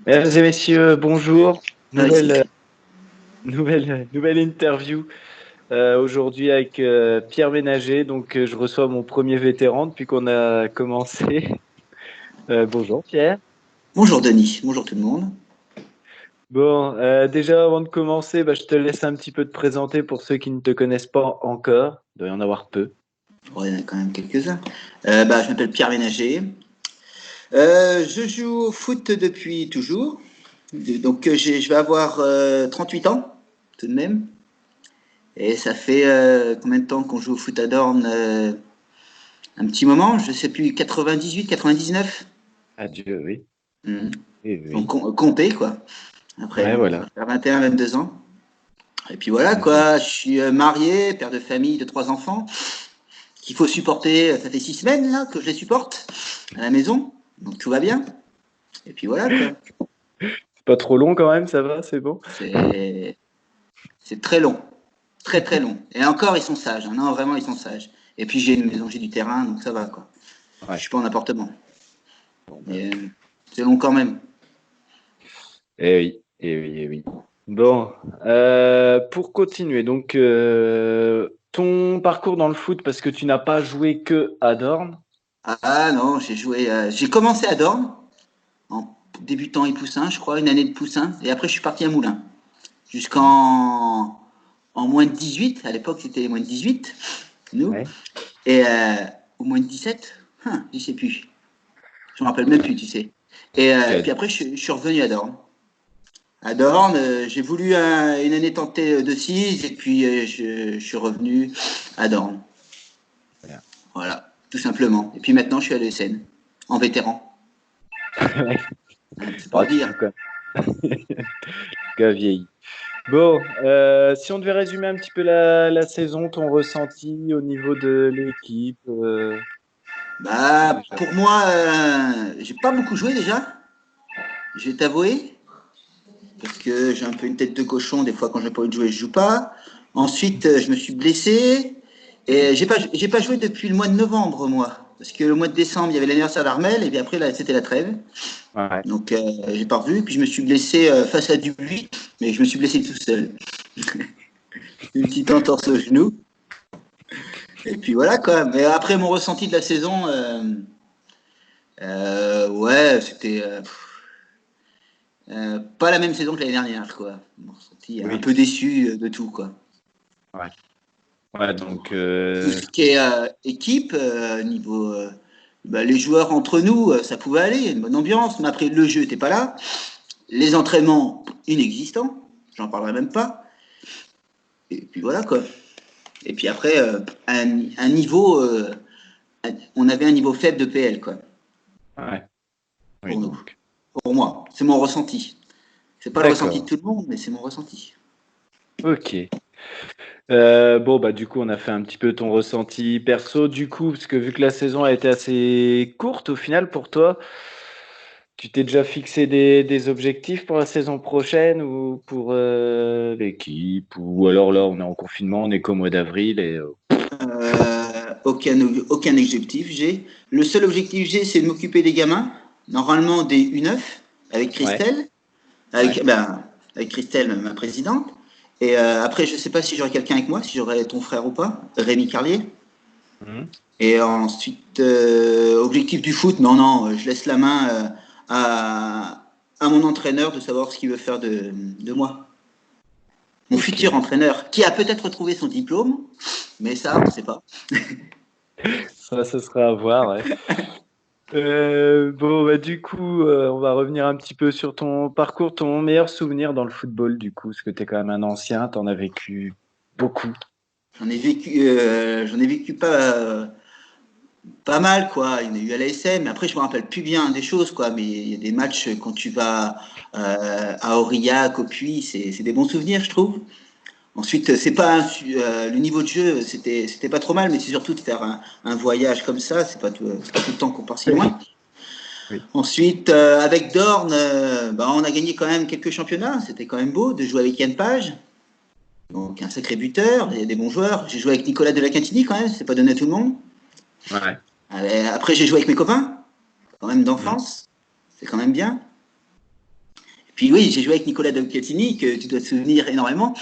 Mesdames et messieurs, bonjour. Vas-y. Nouvelle interview aujourd'hui avec Pierre Ménager. Donc, je reçois mon premier vétéran depuis qu'on a commencé. Bonjour Pierre. Bonjour Denis, bonjour tout le monde. Bon, déjà avant de commencer, je te laisse un petit peu te présenter pour ceux qui ne te connaissent pas encore. Il doit y en avoir peu. Ouais, il y en a quand même quelques-uns. Je m'appelle Pierre Ménager. Je joue au foot depuis toujours. Donc je vais avoir 38 ans tout de même. Et ça fait combien de temps qu'on joue au foot à Dorne un petit moment, je sais plus, 98, 99. Adieu, oui. Mhm. Oui, Donc oui. compter quoi. Après, Ouais, hein, ça voilà. va faire 21, 22 ans. Et puis voilà Mhm. quoi, je suis marié, père de famille de 3 enfants. Qu'il faut supporter. Ça fait 6 semaines là que je les supporte à la maison, donc tout va bien. Et puis voilà quoi. C'est pas trop long quand même, ça va, c'est bon. C'est c'est très long, très très long. Et encore ils sont sages. Hein. Non vraiment ils sont sages. Et puis j'ai une maison, j'ai du terrain, donc ça va quoi. Je Ouais. suis pas en appartement. Bon, Mais c'est long quand même. eh oui, eh oui, eh oui. Bon, pour continuer, donc ton parcours dans le foot, parce que tu n'as pas joué que à Dorn. Ah non, j'ai joué. J'ai commencé à Dorne en débutant et poussin, je crois, une année de poussin. Et après je suis parti à Moulins Mhm. jusqu'en en moins de 18. À l'époque c'était moins de 18, nous. Ouais. Et au moins de 17, je sais plus. Je me rappelle même plus, tu sais. Et puis après, je suis revenu à Dorne. À Dorne, j'ai voulu une année tenter de 6 et puis je suis revenu à Dorne. Voilà. Voilà, tout simplement. Et puis maintenant, je suis à l'ESN, en vétéran. Hein, c'est Ah, pour tu dire. joues quand même. Gars vieilli. Bon, si on devait résumer un petit peu la saison, ton ressenti au niveau de l'équipe, déjà. Pour moi, j'ai pas beaucoup joué déjà, je vais t'avouer, parce que j'ai un peu une tête de cochon. Des fois, quand j'ai pas envie de jouer, je joue pas. Ensuite, je me suis blessé. Et j'ai pas joué depuis le mois de novembre, moi. Parce que le mois de décembre, il y avait l'anniversaire d'Armel, et puis après, là, c'était la trêve. Ouais. Donc, j'ai pas revu. Puis je me suis blessé face à Dubuis, mais je me suis blessé tout seul. Une petite entorse au genou. Et puis voilà, quoi. Mais après, mon ressenti de la saison, ouais, c'était pas la même saison que l'année dernière, quoi. Mon ressenti un Oui. peu déçu de tout, quoi. Ouais. Ouais, donc, Tout ce qui est équipe, niveau les joueurs entre nous, ça pouvait aller, il y a une bonne ambiance, mais après le jeu n'était pas là, les entraînements inexistants, j'en parlerai même pas, et puis voilà quoi. Et puis après, un niveau, on avait un niveau faible de PL quoi, ouais. Oui, pour nous, donc. pour moi, c'est mon ressenti. C'est pas le ressenti de D'accord. tout le monde, mais c'est mon ressenti. Ok. Bon, du coup, on a fait un petit peu ton ressenti perso, du coup, parce que vu que la saison a été assez courte au final pour toi, tu t'es déjà fixé des objectifs pour la saison prochaine ou pour l'équipe, ou alors là, on est en confinement, on est qu'au mois d'avril et Aucun objectif j'ai. Le seul objectif que j'ai, c'est de m'occuper des gamins, normalement des U9, avec ouais, Christelle. ouais. Avec Christelle, ma présidente. Et après, je ne sais pas si j'aurai quelqu'un avec moi, si j'aurai ton frère ou pas, Rémi Carlier. Mhm. Et ensuite, objectif du foot, non, non, je laisse la main à mon entraîneur de savoir ce qu'il veut faire de moi. Mon futur Ok, entraîneur, qui a peut-être trouvé son diplôme, mais ça, on ne sait pas. ça sera à voir, ouais. Bon, du coup, on va revenir un petit peu sur ton parcours, ton meilleur souvenir dans le football, du coup, parce que tu es quand même un ancien, tu en as vécu beaucoup. J'en ai vécu pas mal, quoi. Il y en a eu à l'ASM, mais après, je me rappelle plus bien des choses, quoi. Mais il y a des matchs quand tu vas à Aurillac, au Puy, c'est des bons souvenirs, je trouve. Ensuite, c'est pas le niveau de jeu, c'était pas trop mal, mais c'est surtout de faire un voyage comme ça, c'est pas tout le temps qu'on part si Oui. loin. Oui. Ensuite, avec Dorn, on a gagné quand même quelques championnats, c'était quand même beau de jouer avec Yann Page, donc un sacré buteur, il y a des bons joueurs. J'ai joué avec Nicolas de la Cantini quand même, c'est pas donné à tout le monde. Ouais. Après, j'ai joué avec mes copains, quand même Mhm. d'enfance, c'est quand même bien. Puis oui, j'ai joué avec Nicolas Delcatini, que tu dois te souvenir énormément.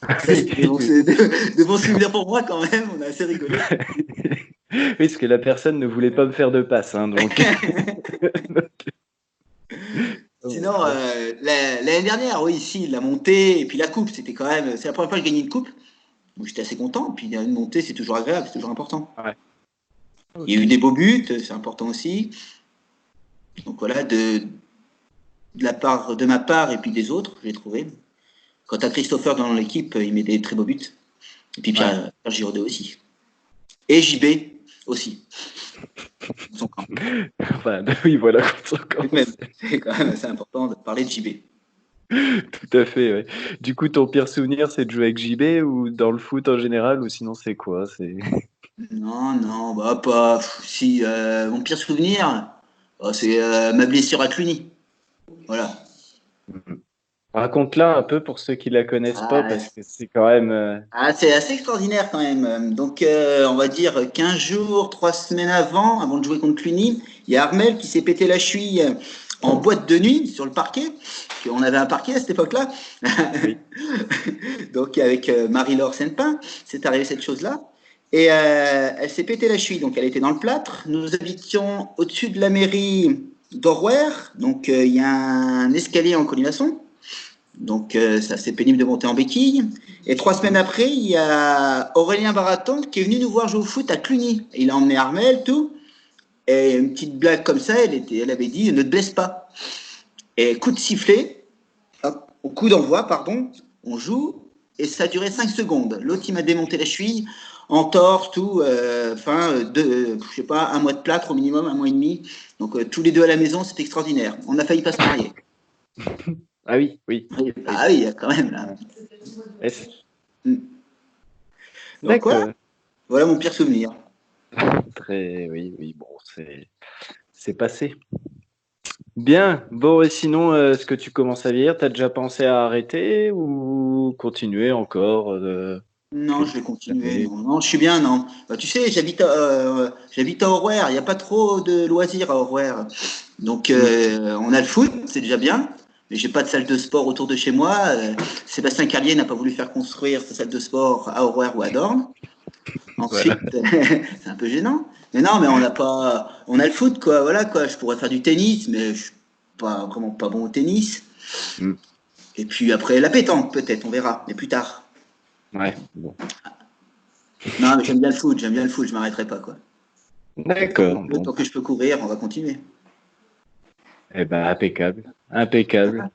Ça, Oui. c'était de bons souvenirs pour moi quand même, on a assez rigolé. Oui, parce que la personne ne voulait pas me faire de passe, hein, donc. Sinon, l'année dernière, oui, si, la montée et puis la coupe, c'était quand même. C'est la première fois que je gagnais une coupe. Donc j'étais assez content. Puis une montée, c'est toujours agréable, c'est toujours important. Ouais. Il y a eu Ok. des beaux buts, c'est important aussi. Donc voilà, de ma part et puis des autres, j'ai trouvé. Quant à Christopher dans l'équipe, il met des très beaux buts. Et puis Ouais. Pierre Giraudet aussi. Et JB aussi. Son camp. Enfin, oui, voilà, quand on Tout de même, commence. c'est quand même assez important de parler de JB. Tout à fait, ouais. Du coup, ton pire souvenir, c'est de jouer avec JB ou dans le foot en général, ou sinon c'est quoi? C'est Non, non, bah pas. Si, mon pire souvenir, bah, c'est ma blessure à Cluny. Voilà. Raconte-la un peu pour ceux qui la connaissent pas, Ah, parce que c'est quand même. c'est assez extraordinaire quand même. Donc, on va dire 15 jours, 3 semaines avant de jouer contre Cluny, il y a Armel qui s'est pété la cheville en boîte de nuit sur le parquet. On avait un parquet à cette époque-là. Oui. Donc, avec Marie-Laure Senpin, c'est arrivé cette chose-là. Et elle s'est pété la cheville, donc elle était dans le plâtre. Nous habitions au-dessus de la mairie d'Orwer, donc il y a un escalier en colimaçon. Donc, c'est assez pénible de monter en béquille. Et 3 semaines après, il y a Aurélien Baraton qui est venu nous voir jouer au foot à Cluny. Il a emmené Armel, tout. Et une petite blague comme ça, elle avait dit ne te blesse pas. Et coup de sifflet, hop, au coup d'envoi, pardon, on joue. Et ça a duré 5 secondes. L'autre, il m'a démonté la cheville, entorse, tout. Je sais pas, un mois de plâtre au minimum, un mois et demi. Donc, tous les deux à la maison, c'était extraordinaire. On a failli pas se marier. Ah oui, oui, oui. Ah oui, quand même, là. Ouais. Est-ce- Donc, voilà. D'accord. Voilà mon pire souvenir. Très, oui, oui, bon, c'est passé. Bien. Bon, et sinon, est-ce que tu commences à vieillir? T'as déjà pensé à arrêter ou continuer encore Non, je vais quelques continuer. années? Non, non, je suis bien, non. Bah, tu sais, j'habite à Aurouer. Il n'y a pas trop de loisirs à Aurouer. Donc, Hmm. on a le foot, c'est déjà bien. Mais j'ai pas de salle de sport autour de chez moi. Sébastien Carlier n'a pas voulu faire construire sa salle de sport à Aurouer ou à Dorne. Voilà. Ensuite, c'est un peu gênant. Mais non, mais on n'a pas. On a le foot, quoi. Voilà, quoi. Je pourrais faire du tennis, mais je suis pas vraiment pas bon au tennis. Hmm. Et puis après, la pétanque, peut-être, on verra. Mais plus tard. Ouais, bon. Non, mais j'aime bien le foot, je m'arrêterai pas, quoi. D'accord, bon. Tant que je peux courir, on va continuer. Eh ben, impeccable. Impeccable.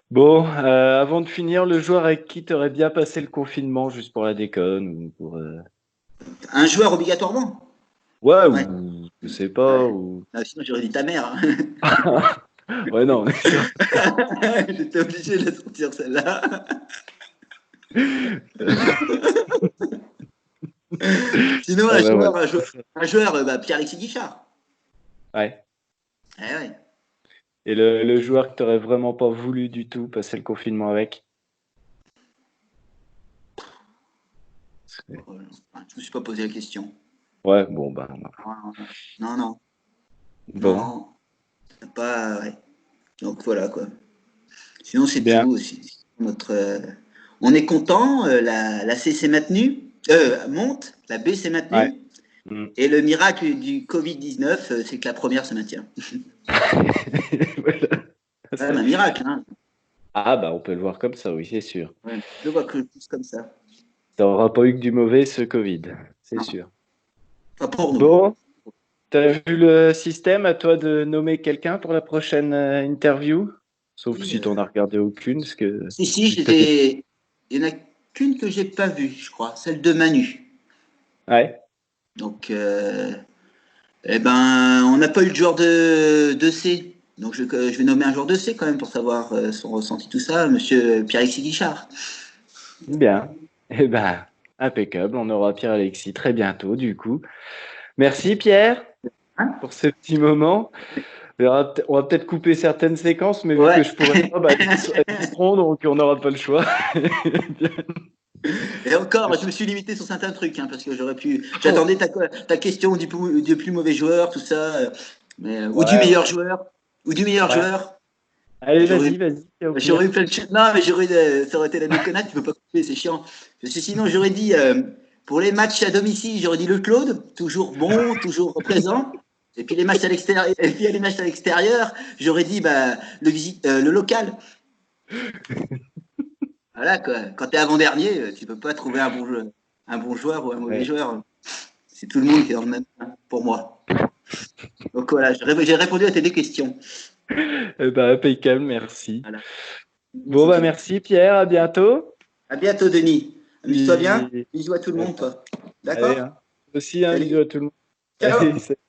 Bon, avant de finir, le joueur avec qui t'aurais bien passé le confinement, juste pour la déconne ou pour. Un joueur obligatoirement. Ouais, Ouais. ou je sais pas, Ouais. ou. Ah, sinon, j'aurais dit ta mère. Ouais, non, on est sûr. J'étais obligé de la sortir, celle-là. Sinon, Ah bah voilà. un joueur bah, Pierre-Alexis Guichard. Ouais. Eh ouais. Et le joueur que t'aurais vraiment pas voulu du tout passer le confinement avec? Oh, je me suis pas posé la question. Ouais, bon, ben, Non, non, bon, non, pas. Ouais. Donc voilà quoi. Sinon, c'est bien. tout aussi. On est content. La C s'est maintenue, monte, la B s'est Ouais. maintenue. Mm. Et le miracle du Covid-19, c'est que la première se maintient. Voilà. C'est quand même un miracle, hein. Ah, bah, on peut le voir comme ça, oui, c'est sûr. Ouais. Je le vois que plus comme ça. T'auras pas eu que du mauvais, ce Covid, c'est Non, sûr. pas pour nous. Bon, t'as vu le système, à toi de nommer quelqu'un pour la prochaine interview? Sauf Oui, si t'en as regardé aucune, parce que si, vu que t'as fait. il y en a qu'une que j'ai pas vue, je crois, celle de Manu. Ouais, Donc, eh ben, on n'a pas eu le joueur de C. Donc, je vais nommer un joueur de C quand même pour savoir son ressenti, tout ça, monsieur Pierre-Alexis Guichard. bien. Eh ben, impeccable. On aura Pierre-Alexis très bientôt, du coup. Merci, Pierre, Hein. pour ce petit moment. On va peut-être couper certaines séquences, mais vu que Ouais. je pourrais pas, bah, elles y seront, donc on n'aura pas le choix. Et encore, je me suis limité sur certains trucs, hein, parce que j'aurais pu. J'attendais ta question du plus mauvais joueur, tout ça, ou du Ouais, meilleur joueur, ou du meilleur ouais. joueur. Allez, J'aurais vas-y, au j'aurais pire. eu plein de choses. Non, mais ça aurait été la déconnade, tu peux pas couper, c'est chiant. Parce que sinon, j'aurais dit, pour les matchs à domicile, j'aurais dit le Claude, toujours bon, toujours présent. Et puis les matchs à l'extérieur, et puis les matchs à l'extérieur, j'aurais dit bah, le local. Voilà, quoi. Quand tu es avant-dernier, tu peux pas trouver un bon joueur ou un mauvais Ouais. joueur. C'est tout le monde qui est dans le même train, pour moi. Donc voilà, j'ai répondu à tes deux questions. Impeccable, merci. Voilà. Bon, bah, merci Pierre, à bientôt. À bientôt, Denis. Amuse-toi bien. Et, Bisous à tout le monde, toi. allez, D'accord? hein. Aussi, un bisou Salut. à tout le monde. Allez, Ciao. salut.